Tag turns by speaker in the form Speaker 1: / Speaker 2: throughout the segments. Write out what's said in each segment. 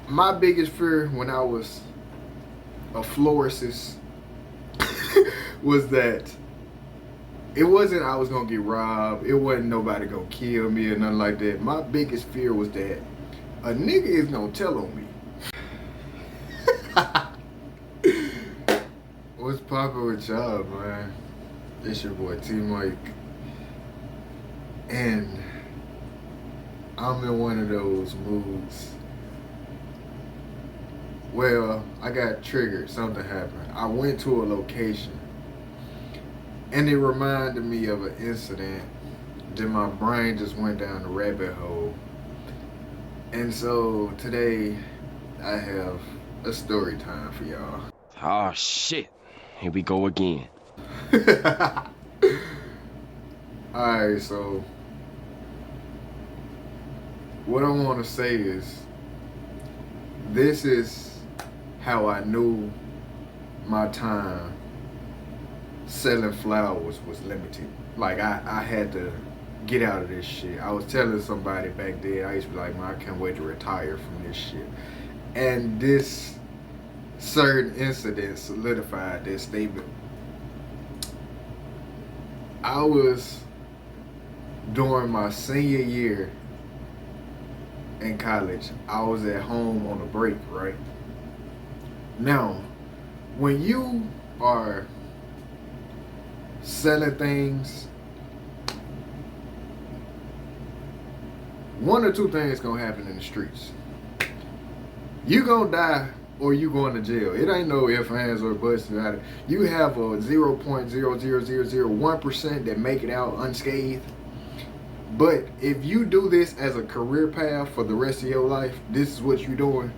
Speaker 1: My biggest fear when I was a florist was that it wasn't I was gonna get robbed. It wasn't nobody gonna kill me or nothing like that. My biggest fear was that a nigga is gonna tell on me. What's poppin' with y'all, man? It's your boy T Mike, and I'm in one of those moods. Well, I got triggered. Something happened. I went to a location, and it reminded me of an incident. Then my brain just went down the rabbit hole. And so today, I have a story time for y'all.
Speaker 2: Oh shit. Here we go again.
Speaker 1: Alright, so what I want to say is this is how I knew my time selling flowers was limited. Like I had to get out of this shit. I was telling somebody back then, I used to be like, man, I can't wait to retire from this shit. And this certain incident solidified that statement. I was during my senior year in college. I was at home on a break, right? Now, when you are selling things, one or two things gonna happen in the streets. You gonna die or you going to jail. It ain't no ifs, ands, or buts about it. You have a 0.00001% that make it out unscathed. But if you do this as a career path for the rest of your life, this is what you're doing.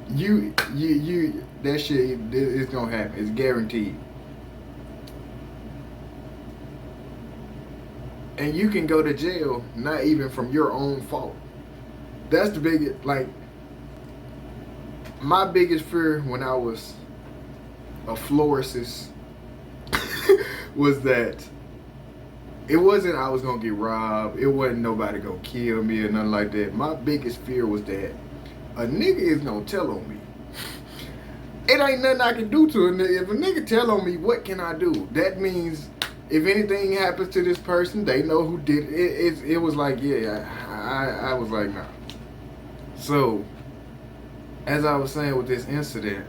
Speaker 1: That shit is gonna happen. It's guaranteed. And you can go to jail, not even from your own fault. That's the biggest, like, my biggest fear when I was a florist was that it wasn't I was gonna get robbed. It wasn't nobody gonna kill me or nothing like that. My biggest fear was that a nigga is gonna tell on me. It ain't nothing I can do to a nigga. If a nigga tell on me, what can I do? That means if anything happens to this person, they know who did it. It was like, yeah, I was like, nah. So, as I was saying with this incident,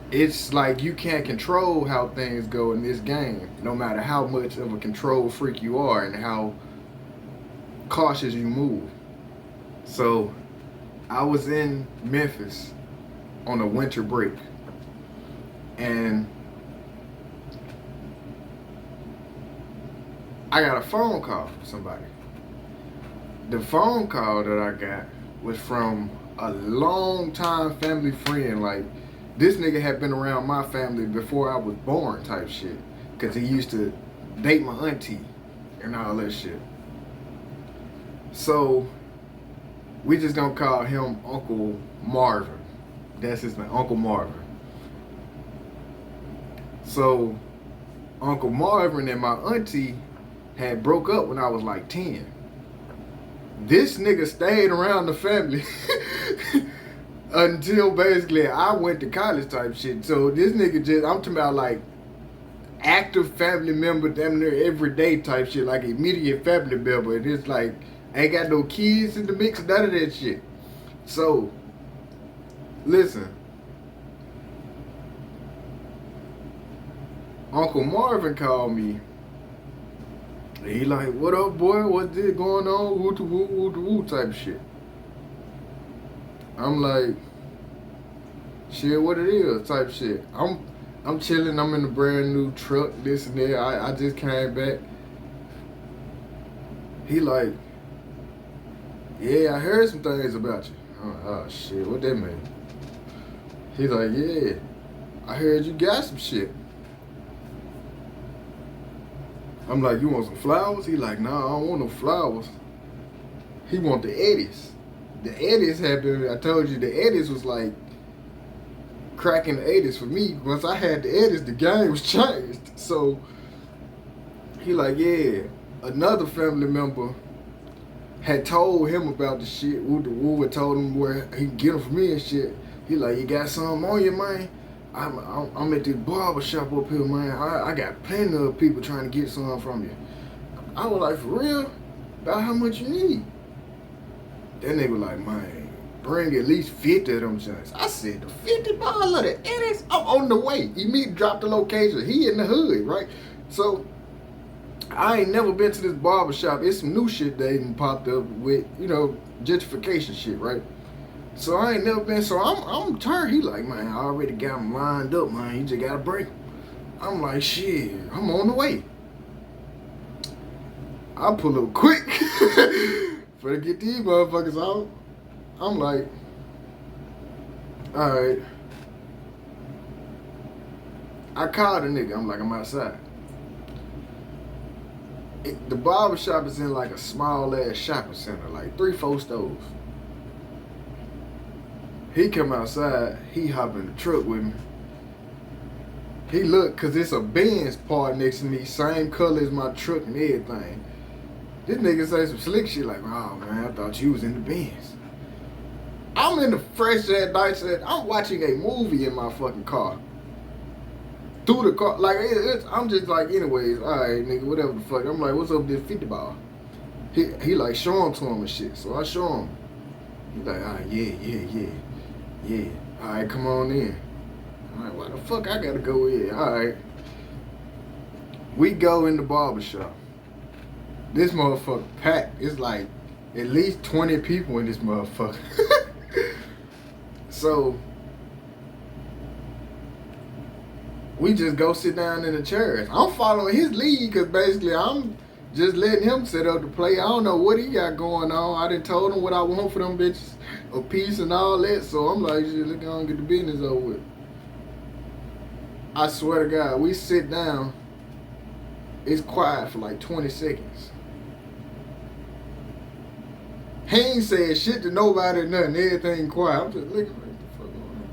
Speaker 1: it's like you can't control how things go in this game, no matter how much of a control freak you are and how cautious you move. So, I was in Memphis on a winter break, and I got a phone call from somebody. The phone call that I got was from a long time family friend. Like, this nigga had been around my family before I was born type shit. Cause he used to date my auntie and all that shit. So, we just gonna call him Uncle Marvin. That's his name, Uncle Marvin. So, Uncle Marvin and my auntie had broke up when I was like 10. This nigga stayed around the family until basically I went to college type shit. So this nigga just, I'm talking about like active family member damn near every day type shit, like immediate family member. And it's like, ain't got no kids in the mix, none of that shit. So, listen. Uncle Marvin called me. He like, what up, boy? What's this going on? Woo to woo, woo to woo type shit. I'm like, shit, what it is type shit. I'm chilling. I'm in a brand new truck, this and that. I just came back. He like, yeah, I heard some things about you. I'm like, oh shit, what that mean? He's like, yeah, I heard you got some shit. I'm like, you want some flowers? He like, nah, I don't want no flowers. He want the Eddies. The Eddies had been, I told you, the Eddies was like cracking the 80s for me. Once I had the Eddies, the game was changed. So he like, yeah, another family member had told him about the shit. Woo had told him where he can get them from me and shit. He like, you got something on you, man? I'm at this barber shop up here, man. I got plenty of people trying to get something from you. I was like, for real? About how much you need? That nigga like, man, bring at least 50 of them joints. I said, the 50 ball of the edits? I'm on the way. He me dropped the location. He in the hood, right? So, I ain't never been to this barber shop. It's some new shit that even popped up with, you know, gentrification shit, right? So I ain't never been, so I'm turned. He like, man, I already got him lined up, man. You just gotta break him. I'm like, shit, I'm on the way. I pull up quick for to get these motherfuckers out. I'm like, all right. I called the nigga. I'm like, I'm outside. The barber shop is in like a small ass shopping center, like 3-4 stores. He come outside, he hop in the truck with me. He look, cause it's a Benz part next to me, same color as my truck and everything. This nigga say some slick shit like, oh man, I thought you was in the Benz. I'm in the fresh ass nice ass, I'm watching a movie in my fucking car. Through the car, like I'm just like, anyways, all right, nigga, whatever the fuck. I'm like, what's up with this 50 ball? He like show him to him and shit, so I show him. He like, all right, yeah. All right, come on in. All right, why the fuck I gotta go in? All right. We go in the barbershop. This motherfucker packed. It's like at least 20 people in this motherfucker. So we just go sit down in the chairs. I'm following his lead because basically I'm just letting him set up the play. I don't know what he got going on. I done told him what I want for them bitches, a piece and all that. So I'm like, shit, let's go and get the business over with. I swear to God, we sit down. It's quiet for like 20 seconds. He ain't saying shit to nobody or nothing. Everything quiet. I'm just looking like, what the fuck going on?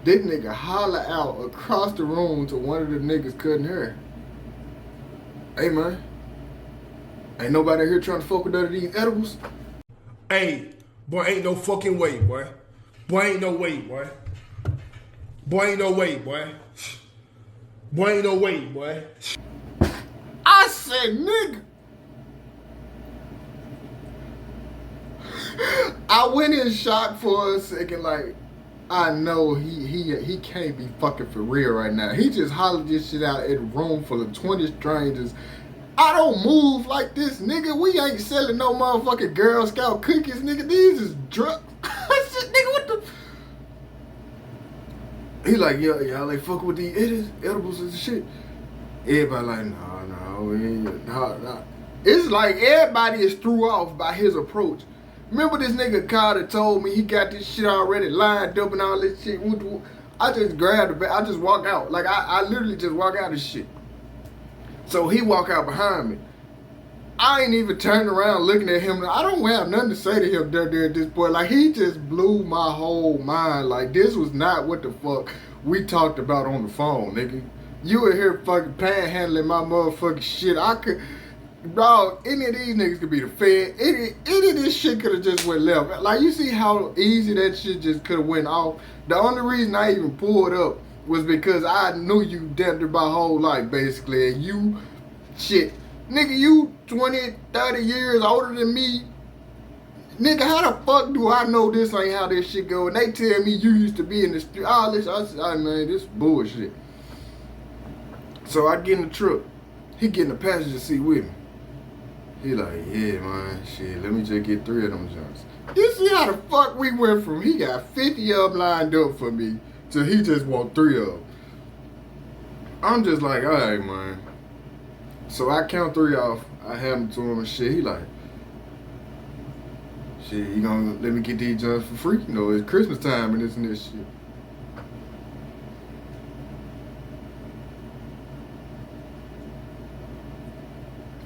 Speaker 1: This nigga holler out across the room to one of the niggas cutting hair. Hey man, ain't nobody here trying to fuck with none of these edibles?
Speaker 3: Hey, boy, ain't no fucking way, boy. Boy, ain't no way, boy. Boy, ain't no way, boy. Boy, ain't no way, boy.
Speaker 1: I said, nigga. I went in shock for a second, like, I know he can't be fucking for real right now. He just hollered this shit out in a room full of 20 strangers. I don't move like this, nigga. We ain't selling no motherfucking Girl Scout cookies, nigga. These is drugs. I said, nigga, what the? He like, yeah, y'all like fucking with these edibles and shit. Everybody like, no, we ain't, nah. It's like everybody is threw off by his approach. Remember this nigga Carter told me he got this shit already lined up and all this shit. I just grabbed the bag. I just walk out. Like, I literally just walk out of shit. So he walk out behind me. I ain't even turned around looking at him. I don't have nothing to say to him there at this point. Like, he just blew my whole mind. Like, this was not what the fuck we talked about on the phone, nigga. You were here fucking panhandling my motherfucking shit. I could... Bro, any of these niggas could be the Fed. Any of this shit could have just went left. Like, you see how easy that shit just could have went off? The only reason I even pulled up was because I knew you damn near my whole life, basically. And you, shit, nigga, you 20, 30 years older than me. Nigga, how the fuck do I know this ain't how this shit go? And they tell me you used to be in the street. All this, I said, man, this bullshit. So I get in the truck. He get in the passenger seat with me. He like, yeah, man, shit, let me just get 3 of them joints. You see how the fuck we went from he got 50 of them lined up for me to he just want 3 of them. I'm just like, all right, man. So I count 3 off. I hand them to him and shit. He like, shit, you gonna let me get these joints for free? You know, it's Christmas time and this and this shit.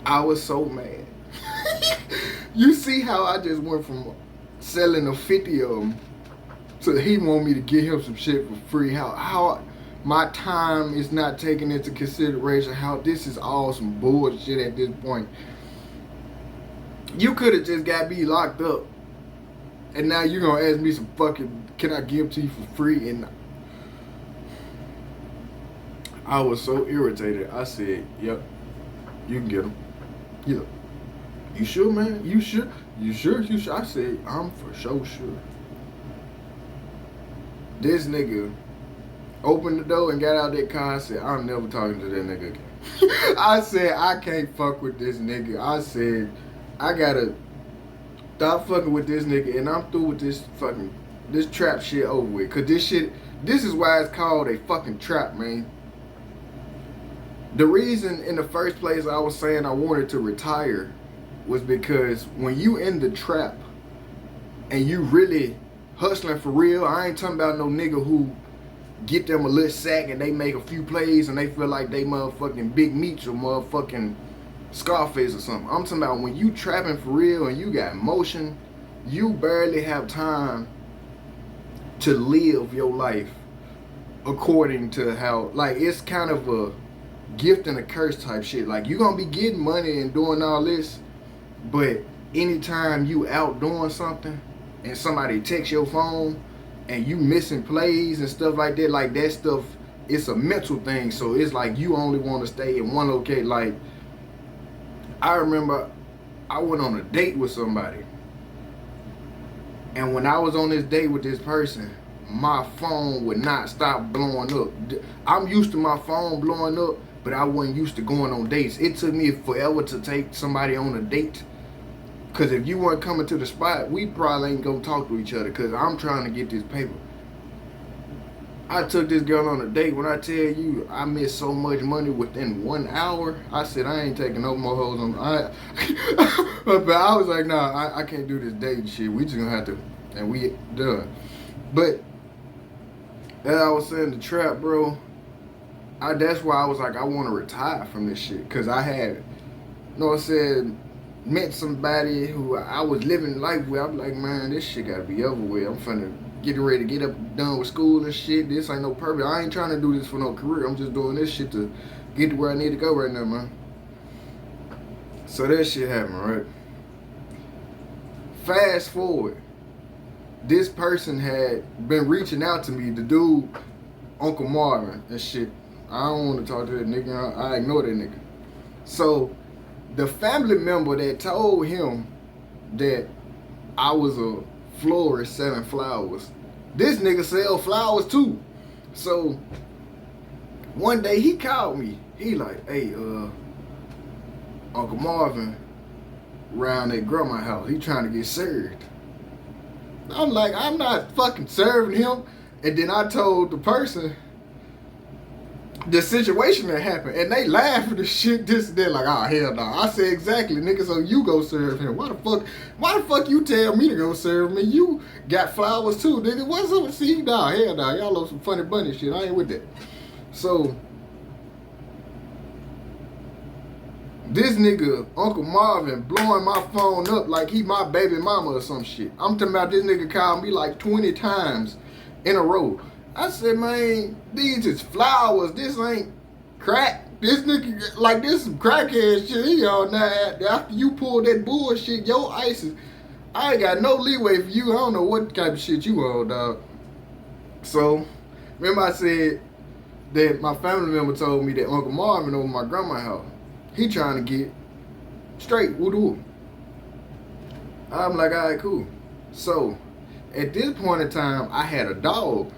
Speaker 1: I was so mad. You see how I just went from selling a 50 of them to he want me to get him some shit for free. How my time is not taken into consideration. How this is all some bullshit at this point. You could have just got me locked up, and now you're gonna ask me some fucking, can I give to you for free? And I was so irritated. I said, yep, you can get them. Yeah. You sure, man? You sure? You sure? You sure? I said, I'm for sure. This nigga opened the door and got out that car. I said, I'm never talking to that nigga again. I said, I can't fuck with this nigga. I said, I gotta stop fucking with this nigga, and I'm through with this trap shit over with. Cause this is why it's called a fucking trap, man. The reason in the first place I was saying I wanted to retire was because when you in the trap and you really hustling for real, I ain't talking about no nigga who get them a little sack and they make a few plays and they feel like they motherfucking Big Meats or motherfucking Scarface or something. I'm talking about when you trapping for real and you got motion, you barely have time to live your life according to how, like, it's kind of a gift and a curse type shit. Like, you gonna be getting money and doing all this, but anytime you out doing something and somebody texts your phone and you missing plays and stuff like that stuff, it's a mental thing. So it's like you only want to stay in one location. Like, I remember I went on a date with somebody, and when I was on this date with this person, my phone would not stop blowing up. I'm used to my phone blowing up, but I wasn't used to going on dates. It took me forever to take somebody on a date, because if you weren't coming to the spot, we probably ain't gonna talk to each other, because I'm trying to get this paper. I took this girl on a date. When I tell you I missed so much money within 1 hour, I said I ain't taking no more hoes on. But I was like, nah, I can't do this dating shit. We just gonna have to, and we done. But as I was saying, the trap, bro, that's why I was like, I want to retire from this shit, because I had, you know what I said, met somebody who I was living life with. I'm like, man, this shit gotta be over with. I'm finna getting ready to get up, done with school and shit. This ain't no purpose. I ain't trying to do this for no career. I'm just doing this shit to get to where I need to go right now, man. So that shit happened, right? Fast forward, this person had been reaching out to me, the dude, Uncle Marvin and shit. I don't want to talk to that nigga. I ignore that nigga. So the family member that told him that I was a florist selling flowers, this nigga sell flowers too. So one day he called me. He like, hey, Uncle Marvin around at grandma's house. He trying to get served. I'm like, I'm not fucking serving him. And then I told the person the situation that happened, and they laughed at the shit. They're like, oh hell no. I said, exactly, nigga. So you go serve him. Why the fuck you tell me to go serve me? You got flowers too, nigga. What's up with see? Nah, hell no. Y'all on some funny bunny shit. I ain't with that. So this nigga, Uncle Marvin, blowing my phone up like he my baby mama or some shit. I'm talking about this nigga called me like 20 times in a row. I said, man, these is flowers. This ain't crack. This nigga, like, this some crackhead shit. He all now, after you pull that bullshit, your ice is, I ain't got no leeway for you. I don't know what type of shit you on, dog. So, remember I said that my family member told me that Uncle Marvin over my grandma's house, he trying to get straight, woo-doo. I'm like, all right, cool. So, at this point in time, I had a dog,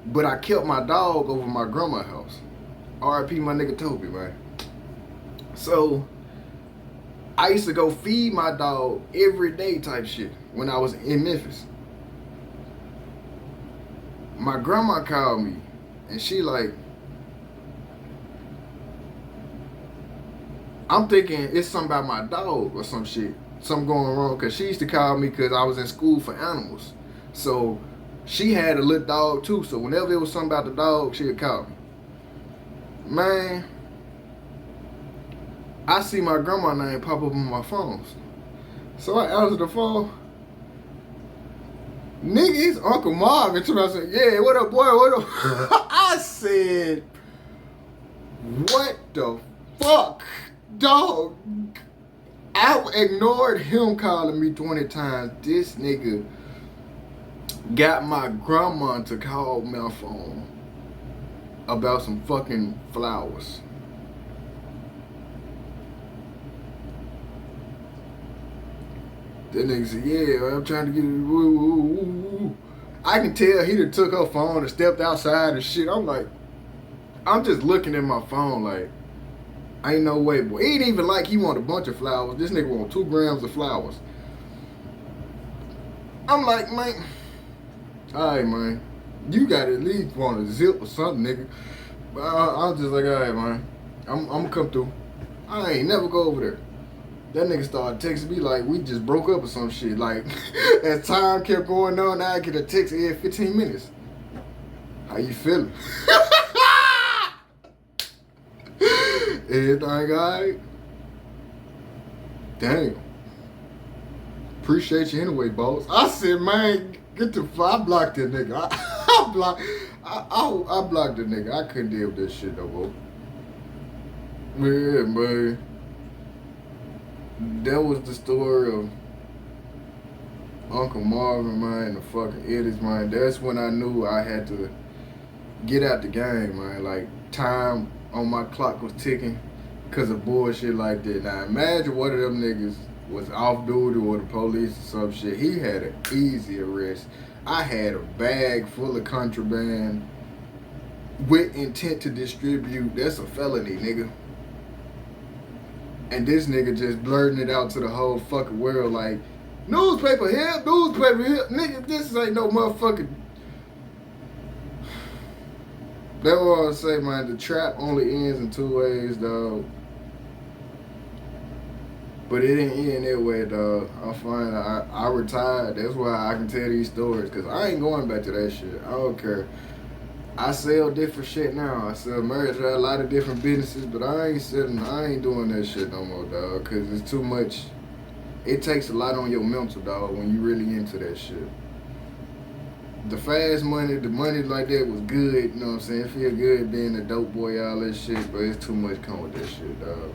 Speaker 1: but I kept my dog over my grandma's house. R.I.P. my nigga Toby, man. So, I used to go feed my dog every day type shit when I was in Memphis. My grandma called me, and she like, I'm thinking it's something about my dog or some shit. Something going wrong, because she used to call me because I was in school for animals. So, she had a little dog too, so whenever there was something about the dog, she would call me. Man, I see my grandma name pop up on my phone. So I answer the phone. Nigga, it's Uncle Marvin. So I said, yeah, what up, boy, what up? I said, what the fuck, dog? I ignored him calling me 20 times. This nigga got my grandma to call my phone about some fucking flowers. That nigga said, yeah, I'm trying to get it. I can tell he done took her phone and stepped outside and shit. I'm like, I'm just looking at my phone like, ain't no way, boy. He ain't even like he want a bunch of flowers. This nigga want 2 grams of flowers. I'm like, man, all right, man. You got to at least want a zip or something, nigga. But I was just like, all right, man. I'm going to come through. I ain't never go over there. That nigga started texting me like we just broke up or some shit. Like, as time kept going on, I get a text every 15 minutes. How you feeling? Everything all right? Damn. Appreciate you anyway, boss. I said, man, get the fuck. I blocked that nigga. I blocked that nigga. I couldn't deal with that shit no more. Yeah, man. That was the story of Uncle Marvin, man, and the fucking Eddies, man. That's when I knew I had to get out the game, man. Like, time on my clock was ticking because of bullshit like that. Now, imagine one of them niggas was off duty or the police or some shit. He had an easy arrest. I had a bag full of contraband with intent to distribute. That's a felony, nigga. And this nigga just blurting it out to the whole fucking world like, newspaper here, newspaper here. Nigga, this ain't no motherfucking... That's what I say, man. The trap only ends in 2 ways, dog. But it didn't end that way, dog. I retired. That's why I can tell these stories. Because I ain't going back to that shit. I don't care. I sell different shit now. I sell merch at a lot of different businesses, but I ain't doing that shit no more, dog, because it's too much. It takes a lot on your mental, dog, when you really into that shit. The fast money, the money like that was good, you know what I'm saying? It feel good being a dope boy, all that shit, but it's too much come with that shit, dog.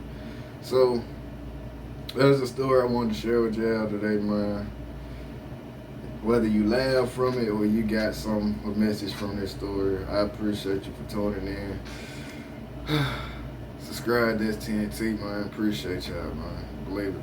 Speaker 1: So, that was a story I wanted to share with y'all today, man. Whether you laugh from it or you got a message from this story, I appreciate you for tuning in. Subscribe to this TNT, man. Appreciate y'all, man. Believe it.